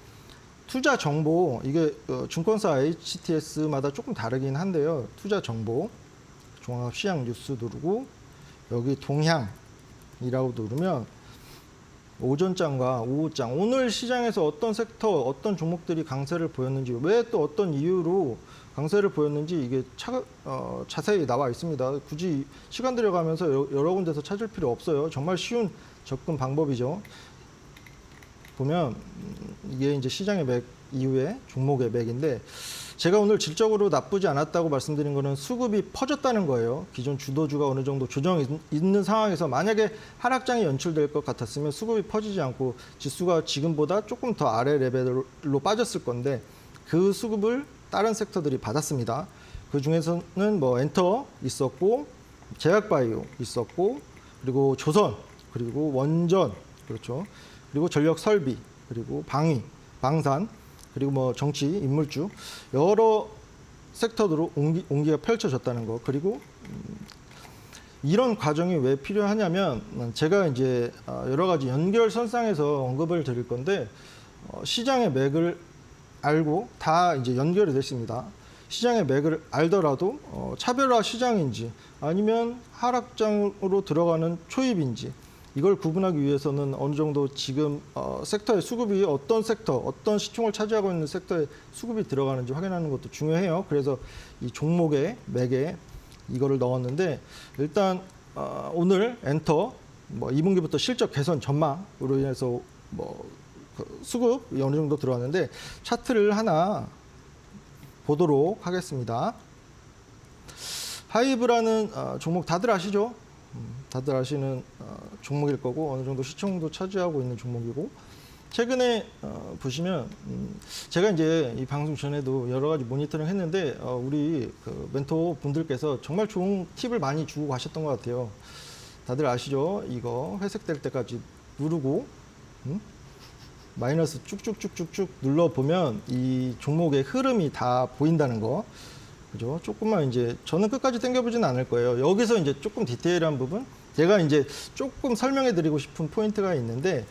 투자 정보, 이게 증권사 HTS마다 조금 다르긴 한데요. 투자 정보, 종합 시장 뉴스 누르고 여기 동향이라고 누르면 오전장과 오후장, 오늘 시장에서 어떤 섹터, 어떤 종목들이 강세를 보였는지, 왜 또 어떤 이유로 강세를 보였는지 이게 자세히 나와 있습니다. 굳이 시간 들여가면서 여러 군데서 찾을 필요 없어요. 정말 쉬운 접근 방법이죠. 보면 이게 이제 시장의 맥 이후에 종목의 맥인데 제가 오늘 질적으로 나쁘지 않았다고 말씀드린 거는 수급이 퍼졌다는 거예요. 기존 주도주가 어느 정도 조정이 있는 상황에서 만약에 하락장이 연출될 것 같았으면 수급이 퍼지지 않고 지수가 지금보다 조금 더 아래 레벨로 빠졌을 건데 그 수급을 다른 섹터들이 받았습니다. 그 중에서는 뭐 엔터 있었고 제약바이오 있었고 그리고 조선 그리고 원전 그렇죠. 그리고 전력 설비 그리고 방위 방산 그리고 뭐 정치 인물주 여러 섹터로 온기가 펼쳐졌다는 거. 그리고 이런 과정이 왜 필요하냐면 제가 이제 여러 가지 연결선상에서 언급을 드릴 건데 시장의 맥을 알고 다 이제 연결이 됐습니다. 시장의 맥을 알더라도 차별화 시장인지 아니면 하락장으로 들어가는 초입인지 이걸 구분하기 위해서는 어느 정도 지금 섹터의 수급이 어떤 섹터, 어떤 시총을 차지하고 있는 섹터에 수급이 들어가는지 확인하는 것도 중요해요. 그래서 이 종목의 맥에 이거를 넣었는데 일단 오늘 엔터 뭐 2분기부터 실적 개선 전망으로 인해서 수급이 어느 정도 들어왔는데 차트를 하나 보도록 하겠습니다. 하이브라는 종목 다들 아시죠? 다들 아시는 종목일 거고 어느 정도 시총도 차지하고 있는 종목이고 최근에 보시면 제가 이제 이 방송 전에도 여러 가지 모니터링 했는데 우리 그 멘토 분들께서 정말 좋은 팁을 많이 주고 가셨던 것 같아요. 다들 아시죠? 이거 회색될 때까지 누르고 마이너스 쭉쭉쭉쭉쭉 눌러보면 이 종목의 흐름이 다 보인다는 거. 그죠? 조금만 이제 저는 끝까지 당겨보지는 않을 거예요. 여기서 이제 조금 디테일한 부분 제가 이제 조금 설명해 드리고 싶은 포인트가 있는데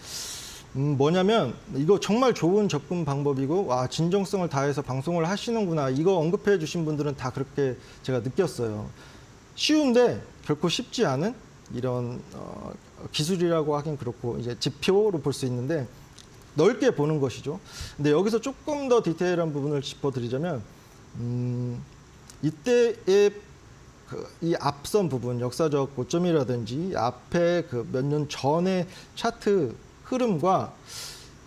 뭐냐면 이거 정말 좋은 접근 방법이고 와 진정성을 다해서 방송을 하시는구나 이거 언급해 주신 분들은 다 그렇게 제가 느꼈어요. 쉬운데 결코 쉽지 않은 이런 기술이라고 하긴 그렇고 이제 지표로 볼 수 있는데 넓게 보는 것이죠. 근데 여기서 조금 더 디테일한 부분을 짚어드리자면 이때의 이 앞선 부분 역사적 고점이라든지 앞에 그 몇 년 전의 차트 흐름과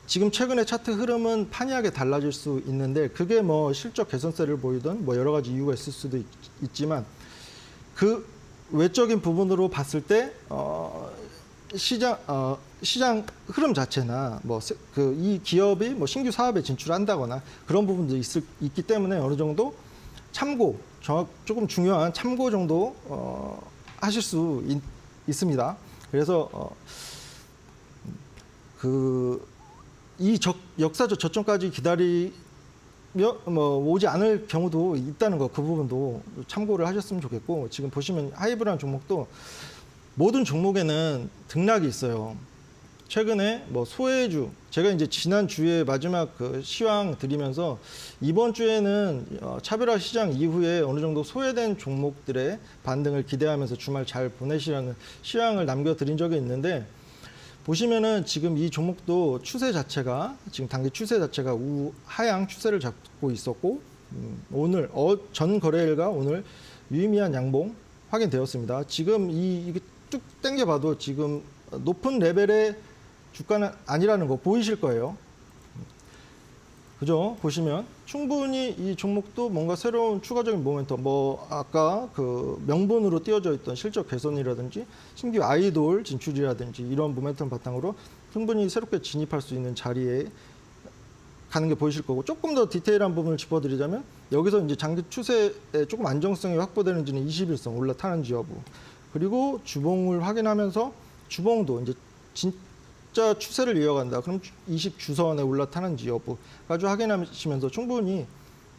지금 최근의 차트 흐름은 판이하게 달라질 수 있는데 그게 뭐 실적 개선세를 보이던 뭐 여러 가지 이유가 있을 수도 있지만 그 외적인 부분으로 봤을 때 시장 흐름 자체나 뭐 그 이 기업이 뭐 신규 사업에 진출한다거나 그런 부분도 있기 때문에 어느 정도 참고 조금 중요한 참고 정도 하실 수 있습니다. 그래서 이 역사적 저점까지 기다리며 오지 않을 경우도 있다는 거 그 부분도 참고를 하셨으면 좋겠고 지금 보시면 하이브라는 종목도 모든 종목에는 등락이 있어요. 최근에 뭐 소외주, 제가 이제 지난 주에 마지막 그 시황 드리면서 이번 주에는 차별화 시장 이후에 어느 정도 소외된 종목들의 반등을 기대하면서 주말 잘 보내시라는 시황을 남겨드린 적이 있는데, 보시면은 지금 이 종목도 추세 자체가, 지금 단기 추세 자체가 하향 추세를 잡고 있었고, 오늘 전 거래일과 오늘 유의미한 양봉 확인되었습니다. 지금 이게 쭉 당겨봐도 지금 높은 레벨의 주가는 아니라는 거 보이실 거예요. 그죠? 보시면 충분히 이 종목도 뭔가 새로운 추가적인 모멘텀, 뭐 아까 그 명분으로 띄워져 있던 실적 개선이라든지 신규 아이돌 진출이라든지 이런 모멘텀 바탕으로 충분히 새롭게 진입할 수 있는 자리에 가는 게 보이실 거고, 조금 더 디테일한 부분을 짚어드리자면 여기서 이제 장기 추세에 조금 안정성이 확보되는지는 21선 올라타는지 여부, 그리고 주봉을 확인하면서 주봉도 이제 진짜 추세를 이어간다. 그럼 20주선에 올라타는지 여부까지 확인하시면서 충분히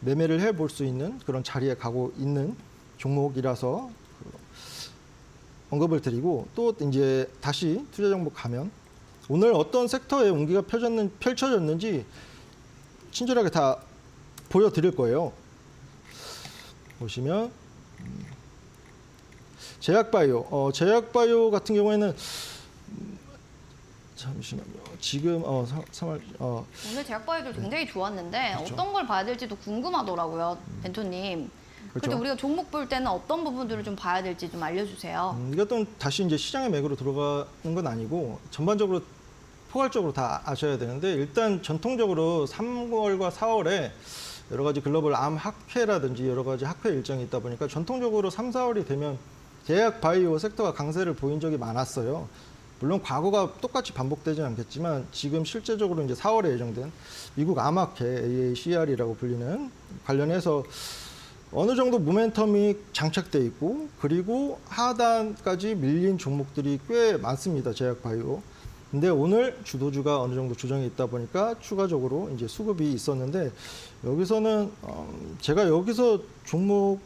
매매를 해볼 수 있는 그런 자리에 가고 있는 종목이라서 언급을 드리고, 또 이제 다시 투자 정보 가면 오늘 어떤 섹터에 온기가 펼쳐졌는지 친절하게 다 보여드릴 거예요. 보시면 제약바이오, 제약바이오 같은 경우에는 잠시만요. 지금 3월 오늘 제약바이오들 굉장히 좋았는데 그렇죠. 어떤 걸 봐야 될지도 궁금하더라고요, 벤토님. 그렇죠. 근데 우리가 종목 볼 때는 어떤 부분들을 좀 봐야 될지 좀 알려주세요. 이것도 다시 이제 시장의 맥으로 들어가는 건 아니고 전반적으로 포괄적으로 다 아셔야 되는데, 일단 전통적으로 3월과 4월에 여러 가지 글로벌 암 학회라든지 여러 가지 학회 일정이 있다 보니까 전통적으로 3, 4월이 되면 제약 바이오 섹터가 강세를 보인 적이 많았어요. 물론 과거가 똑같이 반복되지는 않겠지만 지금 실제적으로 이제 4월에 예정된 미국 암학회 AACR이라고 불리는 관련해서 어느 정도 모멘텀이 장착돼 있고, 그리고 하단까지 밀린 종목들이 꽤 많습니다. 제약 바이오. 근데 오늘 주도주가 어느 정도 조정이 있다 보니까 추가적으로 이제 수급이 있었는데, 여기서는 제가 여기서 종목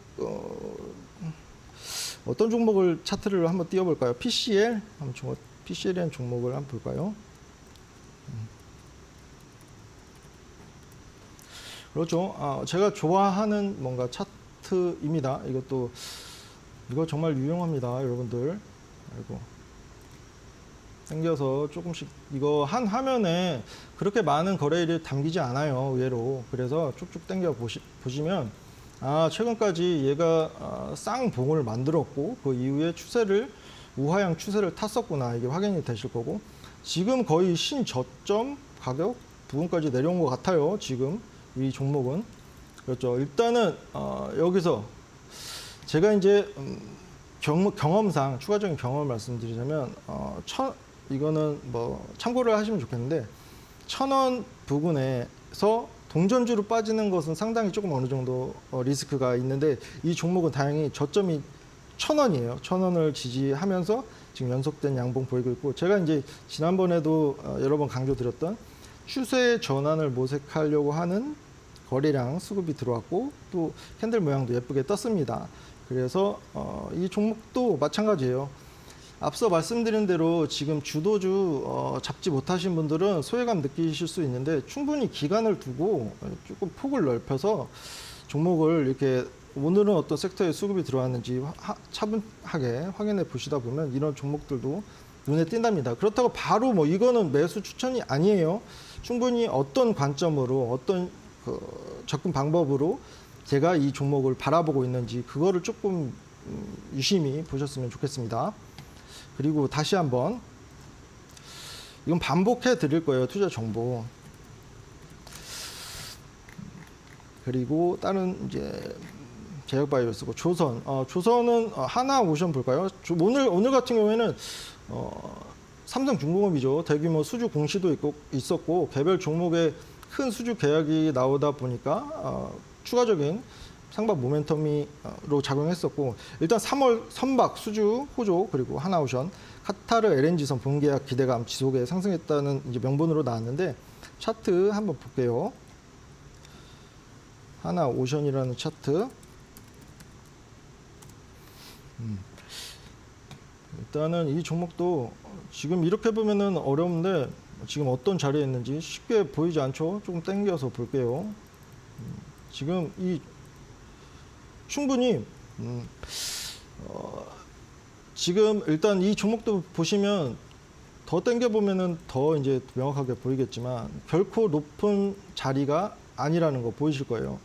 어떤 종목을 차트를 한번 띄워볼까요? PCL 한번 PCL이라는 종목을 한번 볼까요? 그렇죠. 제가 좋아하는 뭔가 차트입니다. 이거 정말 유용합니다, 여러분들. 아이고. 당겨서 조금씩, 이거 한 화면에 그렇게 많은 거래일이 담기지 않아요, 의외로. 그래서 쭉쭉 당겨 보시면 최근까지 얘가 쌍봉을 만들었고 그 이후에 우하향 추세를 탔었구나, 이게 확인이 되실 거고, 지금 거의 신저점 가격 부분까지 내려온 것 같아요, 지금 이 종목은. 그렇죠. 일단은 여기서 제가 이제 경험상 추가적인 경험을 말씀드리자면 이거는 뭐 참고를 하시면 좋겠는데, 1,000원 부근에서 동전주로 빠지는 것은 상당히 조금 어느 정도 리스크가 있는데, 이 종목은 다행히 저점이 1,000원이에요. 1,000원을 지지하면서 지금 연속된 양봉 보이고 있고, 제가 이제 지난번에도 여러 번 강조드렸던 추세 전환을 모색하려고 하는 거래량 수급이 들어왔고, 또 캔들 모양도 예쁘게 떴습니다. 그래서 이 종목도 마찬가지예요. 앞서 말씀드린 대로 지금 주도주 잡지 못하신 분들은 소외감 느끼실 수 있는데, 충분히 기간을 두고 조금 폭을 넓혀서 종목을 이렇게 오늘은 어떤 섹터에 수급이 들어왔는지 차분하게 확인해 보시다 보면 이런 종목들도 눈에 띈답니다. 그렇다고 바로 뭐 이거는 매수 추천이 아니에요. 충분히 어떤 관점으로, 어떤 접근 방법으로 제가 이 종목을 바라보고 있는지 그거를 조금 유심히 보셨으면 좋겠습니다. 그리고 다시 한번 이건 반복해 드릴 거예요, 투자 정보. 그리고 다른 이제 제약바이오 쓰고 조선은 하나오션 볼까요? 오늘 같은 경우에는 삼성중공업이죠. 대규모 수주 공시도 있었고 개별 종목에 큰 수주 계약이 나오다 보니까 추가적인 상박 모멘텀으로 작용했었고, 일단 3월 선박 수주 호조, 그리고 하나오션, 카타르 LNG선 본계약 기대감 지속에 상승했다는 이제 명분으로 나왔는데, 차트 한번 볼게요. 하나오션이라는 차트. 일단은 이 종목도 지금 이렇게 보면은 어려운데 지금 어떤 자리에 있는지 쉽게 보이지 않죠? 조금 당겨서 볼게요. 지금 이 충분히 지금 일단 이 종목도 보시면 더 당겨 보면은 더 이제 명확하게 보이겠지만 결코 높은 자리가 아니라는 거 보이실 거예요.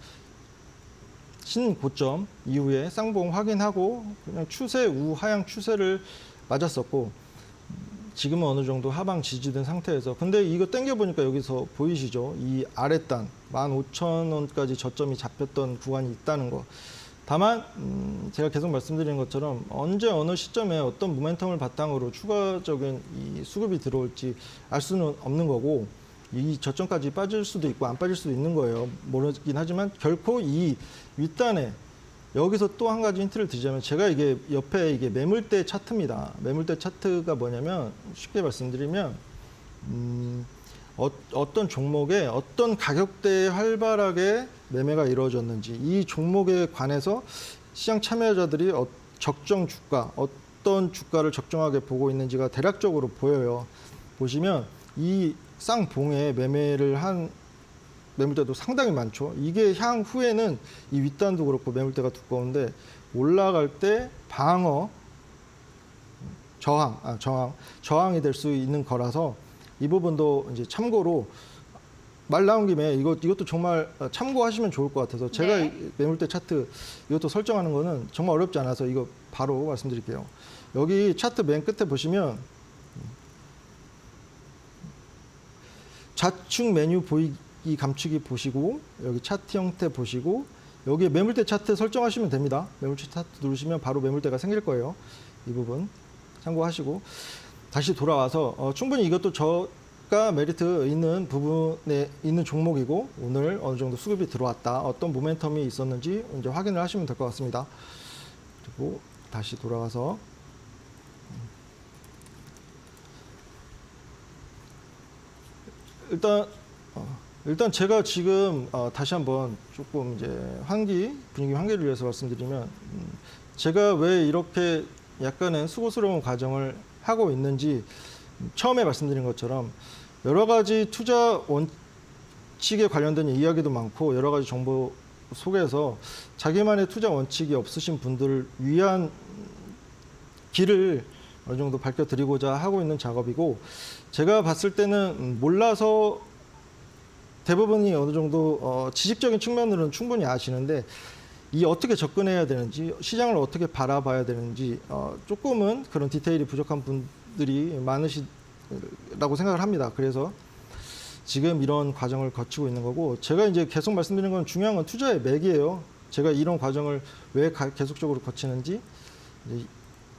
신고점 이후에 쌍봉 확인하고 그냥 추세 우하향 추세를 맞았었고 지금은 어느 정도 하방 지지된 상태에서 근데 이거 당겨 보니까 여기서 보이시죠? 이 아랫단 15,000원까지 저점이 잡혔던 구간이 있다는 거. 다만 제가 계속 말씀드리는 것처럼 언제 어느 시점에 어떤 모멘텀을 바탕으로 추가적인 이 수급이 들어올지 알 수는 없는 거고 이 저점까지 빠질 수도 있고 안 빠질 수도 있는 거예요. 모르긴 하지만 결코 이 윗단에 여기서 또 한 가지 힌트를 드리자면 제가 이게 옆에 이게 매물대 차트입니다. 매물대 차트가 뭐냐면 쉽게 말씀드리면 어떤 종목에 어떤 가격대에 활발하게 매매가 이루어졌는지 이 종목에 관해서 시장 참여자들이 적정 주가 어떤 주가를 적정하게 보고 있는지가 대략적으로 보여요. 보시면 이 쌍봉에 매매를 한 매물대도 상당히 많죠. 이게 향후에는 이 윗단도 그렇고 매물대가 두꺼운데 올라갈 때 방어, 저항이 될 수 있는 거라서 이 부분도 이제 참고로 말 나온 김에 이것도 정말 참고하시면 좋을 것 같아서 제가 네. 이 매물대 차트 이것도 설정하는 거는 정말 어렵지 않아서 이거 바로 말씀드릴게요. 여기 차트 맨 끝에 보시면 좌측 메뉴 보이기 감추기 보시고 여기 차트 형태 보시고 여기에 매물대 차트 설정하시면 됩니다. 매물대 차트 누르시면 바로 매물대가 생길 거예요. 이 부분 참고하시고 다시 돌아와서 충분히 이것도 저가 메리트 있는 부분에 있는 종목이고 오늘 어느 정도 수급이 들어왔다. 어떤 모멘텀이 있었는지 이제 확인을 하시면 될 것 같습니다. 그리고 다시 돌아가서 일단 제가 지금 다시 한번 조금 이제 분위기 환기를 위해서 말씀드리면 제가 왜 이렇게 약간은 수고스러운 과정을 하고 있는지 처음에 말씀드린 것처럼 여러 가지 투자 원칙에 관련된 이야기도 많고 여러 가지 정보 속에서 자기만의 투자 원칙이 없으신 분들을 위한 길을 어느 정도 밝혀드리고자 하고 있는 작업이고 제가 봤을 때는 몰라서 대부분이 어느 정도 지식적인 측면으로는 충분히 아시는데 이 어떻게 접근해야 되는지 시장을 어떻게 바라봐야 되는지 조금은 그런 디테일이 부족한 분들이 많으시라고 생각을 합니다. 그래서 지금 이런 과정을 거치고 있는 거고 제가 이제 계속 말씀드리는 건 중요한 건 투자의 맥이에요. 제가 이런 과정을 왜 계속적으로 거치는지 이제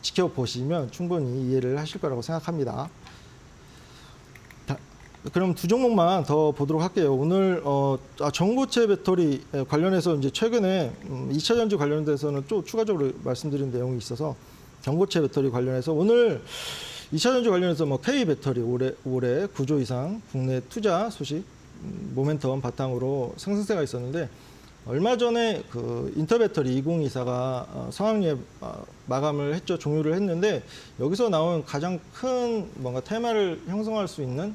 지켜보시면 충분히 이해를 하실 거라고 생각합니다. 그럼 두 종목만 더 보도록 할게요. 오늘 전고체 배터리 관련해서 이제 최근에 2차 전지 관련돼서는 또 추가적으로 말씀드린 내용이 있어서 전고체 배터리 관련해서 오늘 2차 전지 관련해서 뭐 K 배터리 올해 9조 이상 국내 투자 소식 모멘텀 바탕으로 상승세가 있었는데 얼마 전에 그 인터배터리 2024가 성황리에 마감을 했죠. 종료를 했는데 여기서 나온 가장 큰 뭔가 테마를 형성할 수 있는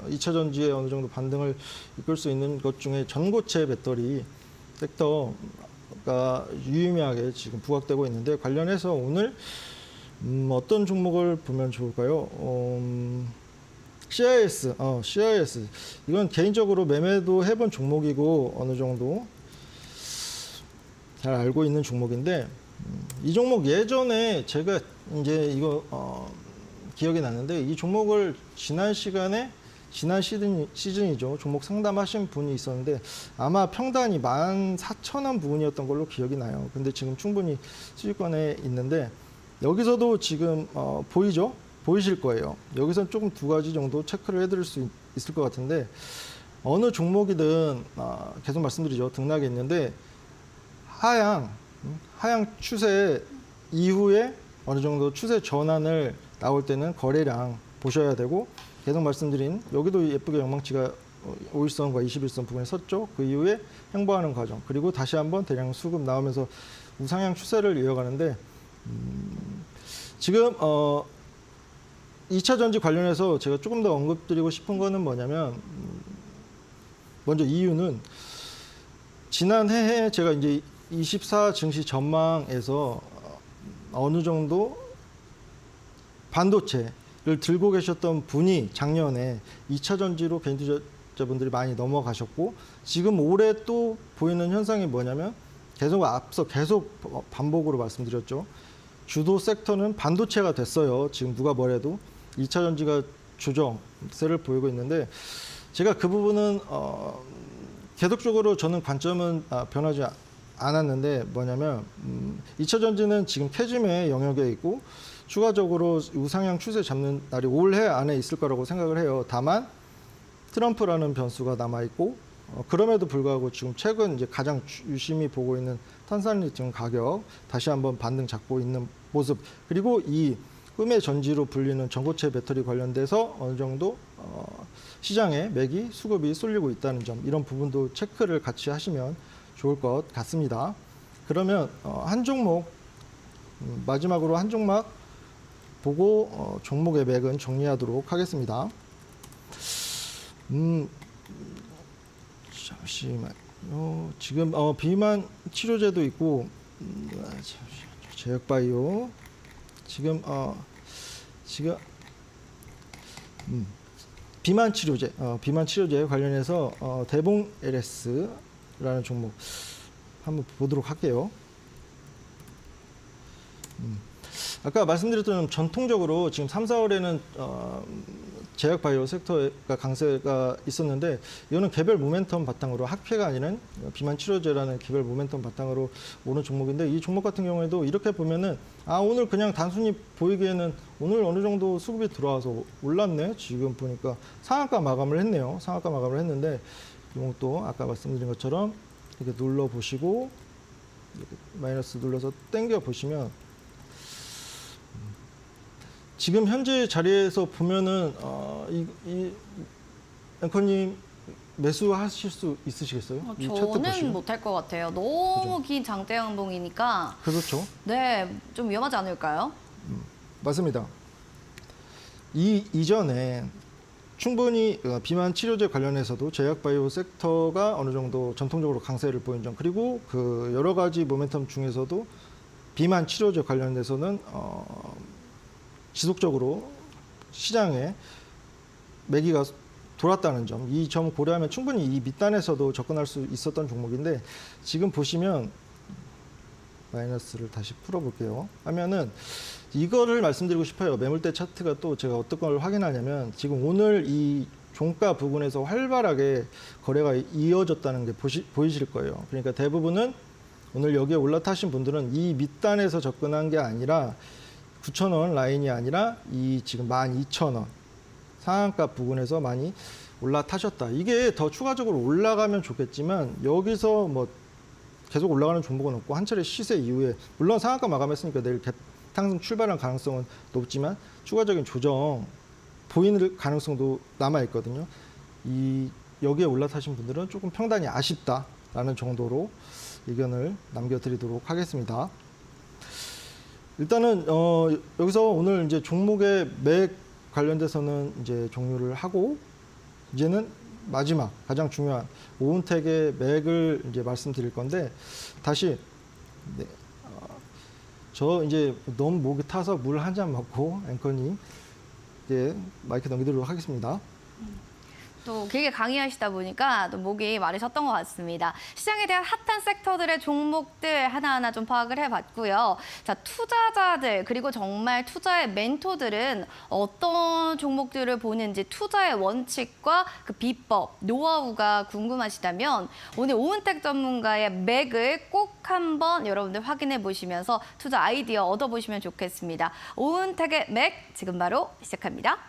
2차 전지에 어느 정도 반등을 이끌 수 있는 것 중에 전고체 배터리 섹터가 유의미하게 지금 부각되고 있는데 관련해서 오늘 어떤 종목을 보면 좋을까요? CIS 이건 개인적으로 매매도 해본 종목이고 어느 정도 잘 알고 있는 종목인데 이 종목 예전에 제가 이제 이거 기억이 났는데 이 종목을 지난 시즌이죠. 종목 상담하신 분이 있었는데 아마 평단이 14,000원 부근이었던 걸로 기억이 나요. 근데 지금 충분히 수익권에 있는데 여기서도 지금 보이죠? 보이실 거예요. 여기서 조금 두 가지 정도 체크를 해드릴 수 있을 것 같은데 어느 종목이든 계속 말씀드리죠. 등락이 있는데 하향 추세 이후에 어느 정도 추세 전환을 나올 때는 거래량 보셔야 되고 계속 말씀드린 여기도 예쁘게 영망치가 5일선과 21선 부분에 섰죠. 그 이후에 횡보하는 과정 그리고 다시 한번 대량 수급 나오면서 우상향 추세를 이어가는데 지금 2차 전지 관련해서 제가 조금 더 언급드리고 싶은 거는 뭐냐면 먼저 이유는 지난해에 제가 이제 24 증시 전망에서 어느 정도 반도체를 들고 계셨던 분이 작년에 2차 전지로 개인 투자자분들이 많이 넘어가셨고 지금 올해 또 보이는 현상이 뭐냐면 앞서 계속 반복으로 말씀드렸죠. 주도 섹터는 반도체가 됐어요. 지금 누가 뭐래도 2차 전지가 조정세를 보이고 있는데 제가 그 부분은 계속적으로 저는 관점은 변하지 않았는데 뭐냐면 2차 전지는 지금 캐즘의 영역에 있고 추가적으로 우상향 추세 잡는 날이 올해 안에 있을 거라고 생각을 해요. 다만 트럼프라는 변수가 남아 있고 그럼에도 불구하고 지금 최근 이제 가장 유심히 보고 있는 탄산리튬 가격 다시 한번 반등 잡고 있는 모습 그리고 이 흠의 전지로 불리는 전고체 배터리 관련돼서 어느 정도 시장에 매기 수급이 쏠리고 있다는 점 이런 부분도 체크를 같이 하시면 좋을 것 같습니다. 그러면 한 종목 마지막으로 한 종목 보고 종목의 맥은 정리하도록 하겠습니다. 잠시만요. 지금 비만 치료제도 있고 제약바이오 지금 비만 치료제 관련해서 대봉 LS라는 종목 한번 보도록 할게요. 아까 말씀드렸던 전통적으로 지금 3, 4월에는 제약바이오 섹터가 강세가 있었는데 이거는 개별 모멘텀 바탕으로 학회가 아니는 비만 치료제라는 개별 모멘텀 바탕으로 오는 종목인데 이 종목 같은 경우에도 이렇게 보면은 오늘 그냥 단순히 보이기에는 오늘 어느 정도 수급이 들어와서 올랐네. 지금 보니까 상한가 마감을 했네요. 상한가 마감을 했는데 이 종목도 아까 말씀드린 것처럼 이렇게 눌러 보시고 이렇게 마이너스 눌러서 당겨 보시면 지금 현재 자리에서 보면은 이 앵커님 매수하실 수 있으시겠어요? 이 차트 저는 보시면? 못할 것 같아요. 너무 그죠? 긴 장대 양봉이니까 그렇죠. 네, 좀 위험하지 않을까요? 맞습니다. 이전에 충분히 비만 치료제 관련해서도 제약바이오 섹터가 어느 정도 전통적으로 강세를 보인 점 그리고 그 여러 가지 모멘텀 중에서도 비만 치료제 관련돼서는 지속적으로 시장에 매기가 돌았다는 점, 이 점 고려하면 충분히 이 밑단에서도 접근할 수 있었던 종목인데 지금 보시면 마이너스를 다시 풀어볼게요. 하면은 이거를 말씀드리고 싶어요. 매물대 차트가 또 제가 어떤 걸 확인하냐면 지금 오늘 이 종가 부분에서 활발하게 거래가 이어졌다는 게 보이실 거예요. 그러니까 대부분은 오늘 여기에 올라타신 분들은 이 밑단에서 접근한 게 아니라 9,000원 라인이 아니라 이 지금 12,000원 상한가 부근에서 많이 올라타셨다. 이게 더 추가적으로 올라가면 좋겠지만 여기서 뭐 계속 올라가는 종목은 없고 한 차례 시세 이후에 물론 상한가 마감했으니까 내일 상승 출발할 가능성은 높지만 추가적인 조정 보이는 가능성도 남아 있거든요. 여기에 올라타신 분들은 조금 평단이 아쉽다라는 정도로 의견을 남겨드리도록 하겠습니다. 일단은 여기서 오늘 이제 종목의 맥 관련돼서는 이제 종료를 하고 이제는 마지막 가장 중요한 오은택의 맥을 이제 말씀드릴 건데 다시 네, 저 이제 너무 목이 타서 물 한 잔 먹고 앵커님 이제 마이크 넘기도록 하겠습니다. 또 길게 강의하시다 보니까 또 목이 마르셨던 것 같습니다. 시장에 대한 핫한 섹터들의 종목들 하나하나 좀 파악을 해봤고요. 자, 투자자들 그리고 정말 투자의 멘토들은 어떤 종목들을 보는지 투자의 원칙과 그 비법, 노하우가 궁금하시다면 오늘 오은택 전문가의 맥을 꼭 한번 여러분들 확인해 보시면서 투자 아이디어 얻어보시면 좋겠습니다. 오은택의 맥 지금 바로 시작합니다.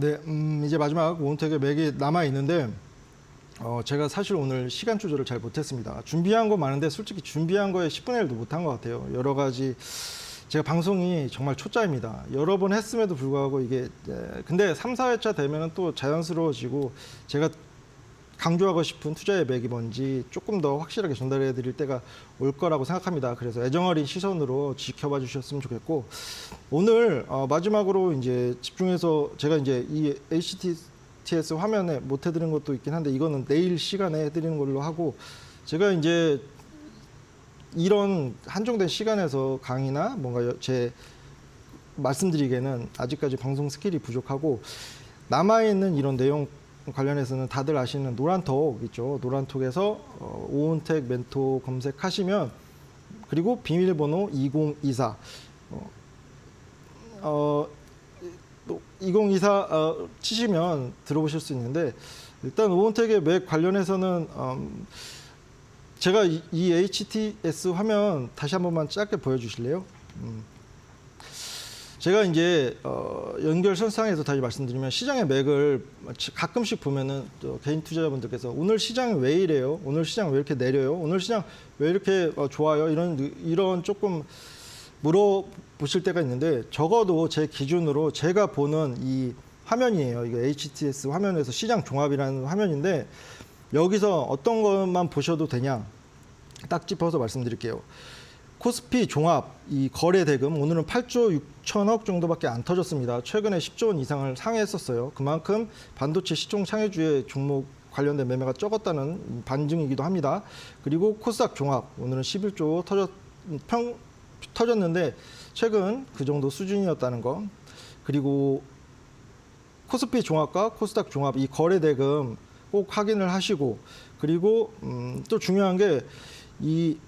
네, 이제 마지막 오은택의 맥이 남아 있는데 제가 사실 오늘 시간 조절을 잘 못했습니다. 준비한 거 많은데 솔직히 준비한 거에 10분의 1도 못한 것 같아요. 여러 가지 제가 방송이 정말 초짜입니다. 여러 번 했음에도 불구하고 이게 근데 3, 4회차 되면 또 자연스러워지고 제가 강조하고 싶은 투자의 맥이 뭔지 조금 더 확실하게 전달해 드릴 때가 올 거라고 생각합니다. 그래서 애정어린 시선으로 지켜봐 주셨으면 좋겠고 오늘 마지막으로 이제 집중해서 제가 이제 이 HTS 화면에 못 해드린 것도 있긴 한데 이거는 내일 시간에 해드리는 걸로 하고 제가 이제 이런 한정된 시간에서 강의나 뭔가 제 말씀드리기에는 아직까지 방송 스킬이 부족하고 남아있는 이런 내용 관련해서는 다들 아시는 노란톡 있죠. 노란톡에서 오은택 멘토 검색하시면 그리고 비밀번호 2024 2024 치시면 들어보실 수 있는데 일단 오은택의 맥 관련해서는 제가 이 HTS 화면 다시 한 번만 짧게 보여주실래요? 제가 이제 연결선상에서 다시 말씀드리면 시장의 맥을 가끔씩 보면은 개인 투자자분들께서 오늘 시장이 왜 이래요? 오늘 시장 왜 이렇게 내려요? 오늘 시장 왜 이렇게 좋아요? 이런 조금 물어보실 때가 있는데 적어도 제 기준으로 제가 보는 이 화면이에요. 이거 HTS 화면에서 시장 종합이라는 화면인데 여기서 어떤 것만 보셔도 되냐? 딱 짚어서 말씀드릴게요. 코스피 종합 이 거래 대금 오늘은 8조 6천억 정도밖에 안 터졌습니다. 최근에 10조 원 이상을 상회했었어요. 그만큼 반도체 시총 창의주의 종목 관련된 매매가 적었다는 반증이기도 합니다. 그리고 코스닥 종합 오늘은 11조 터졌는데 최근 그 정도 수준이었다는 거. 그리고 코스피 종합과 코스닥 종합 이 거래 대금 꼭 확인을 하시고 그리고 또 중요한 게 이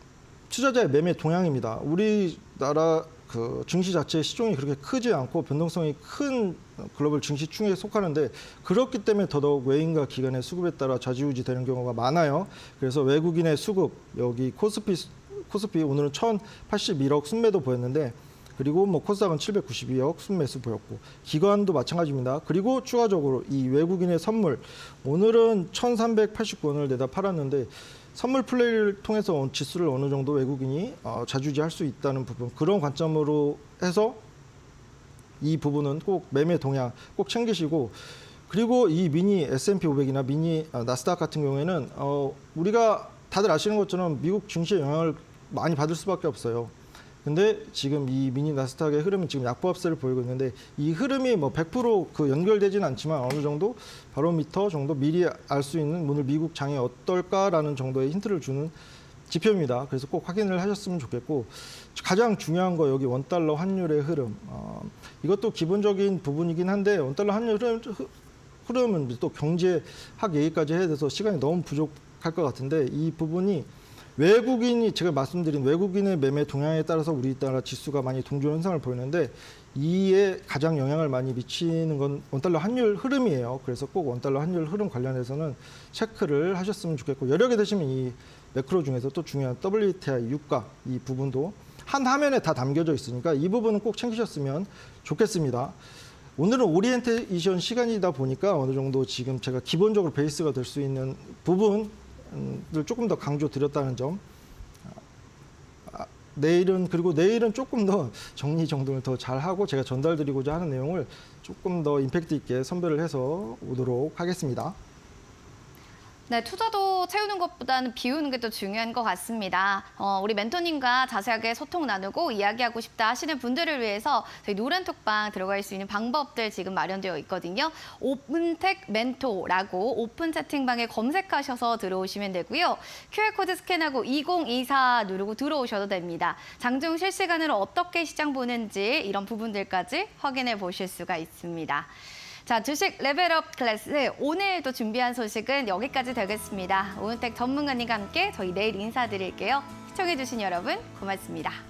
투자자의 매매 동향입니다. 우리나라 그 증시 자체의 시총이 그렇게 크지 않고 변동성이 큰 글로벌 증시충에 속하는데 그렇기 때문에 더더욱 외인과 기관의 수급에 따라 좌지우지 되는 경우가 많아요. 그래서 외국인의 수급 여기 코스피 오늘은 1,081억 순매도 보였는데 그리고 뭐 코스닥은 792억 순매수 보였고 기관도 마찬가지입니다. 그리고 추가적으로 이 외국인의 선물 오늘은 1,389원을 내다 팔았는데 선물 플레이를 통해서 지수를 어느 정도 외국인이 좌지우지할 수 있다는 부분 그런 관점으로 해서 이 부분은 꼭 매매 동향 꼭 챙기시고 그리고 이 미니 S&P 500이나 미니 나스닥 같은 경우에는 우리가 다들 아시는 것처럼 미국 증시의 영향을 많이 받을 수밖에 없어요. 근데 지금 이 미니 나스닥의 흐름은 지금 약보합세를 보이고 있는데 이 흐름이 뭐 100% 그 연결되지는 않지만 어느 정도 바로미터 정도 미리 알 수 있는 오늘 미국 장이 어떨까라는 정도의 힌트를 주는 지표입니다. 그래서 꼭 확인을 하셨으면 좋겠고 가장 중요한 거 여기 원달러 환율의 흐름 이것도 기본적인 부분이긴 한데 원달러 환율 흐름은 또 경제학 얘기까지 해야 돼서 시간이 너무 부족할 것 같은데 이 부분이 외국인이 제가 말씀드린 외국인의 매매 동향에 따라서 우리나라 지수가 많이 동조 현상을 보이는데 이에 가장 영향을 많이 미치는 건 원달러 환율 흐름이에요. 그래서 꼭 원달러 환율 흐름 관련해서는 체크를 하셨으면 좋겠고 여력이 되시면 이 매크로 중에서 또 중요한 WTI 유가 이 부분도 한 화면에 다 담겨져 있으니까 이 부분은 꼭 챙기셨으면 좋겠습니다. 오늘은 오리엔테이션 시간이다 보니까 어느 정도 지금 제가 기본적으로 베이스가 될 수 있는 부분을 조금 더 강조 드렸다는 점. 내일은 조금 더 정리 정돈을 더 잘하고 제가 전달드리고자 하는 내용을 조금 더 임팩트 있게 선별을 해서 오도록 하겠습니다. 네, 투자도 채우는 것보다는 비우는 게 더 중요한 것 같습니다. 우리 멘토님과 자세하게 소통 나누고 이야기하고 싶다 하시는 분들을 위해서 저희 노란톡방 들어갈 수 있는 방법들 지금 마련되어 있거든요. 오픈텍 멘토라고 오픈 채팅방에 검색하셔서 들어오시면 되고요. QR코드 스캔하고 2024 누르고 들어오셔도 됩니다. 장중 실시간으로 어떻게 시장 보는지 이런 부분들까지 확인해 보실 수가 있습니다. 자, 주식 레벨업 클래스 오늘도 준비한 소식은 여기까지 되겠습니다. 오은택 전문가님과 함께 저희 내일 인사드릴게요. 시청해주신 여러분 고맙습니다.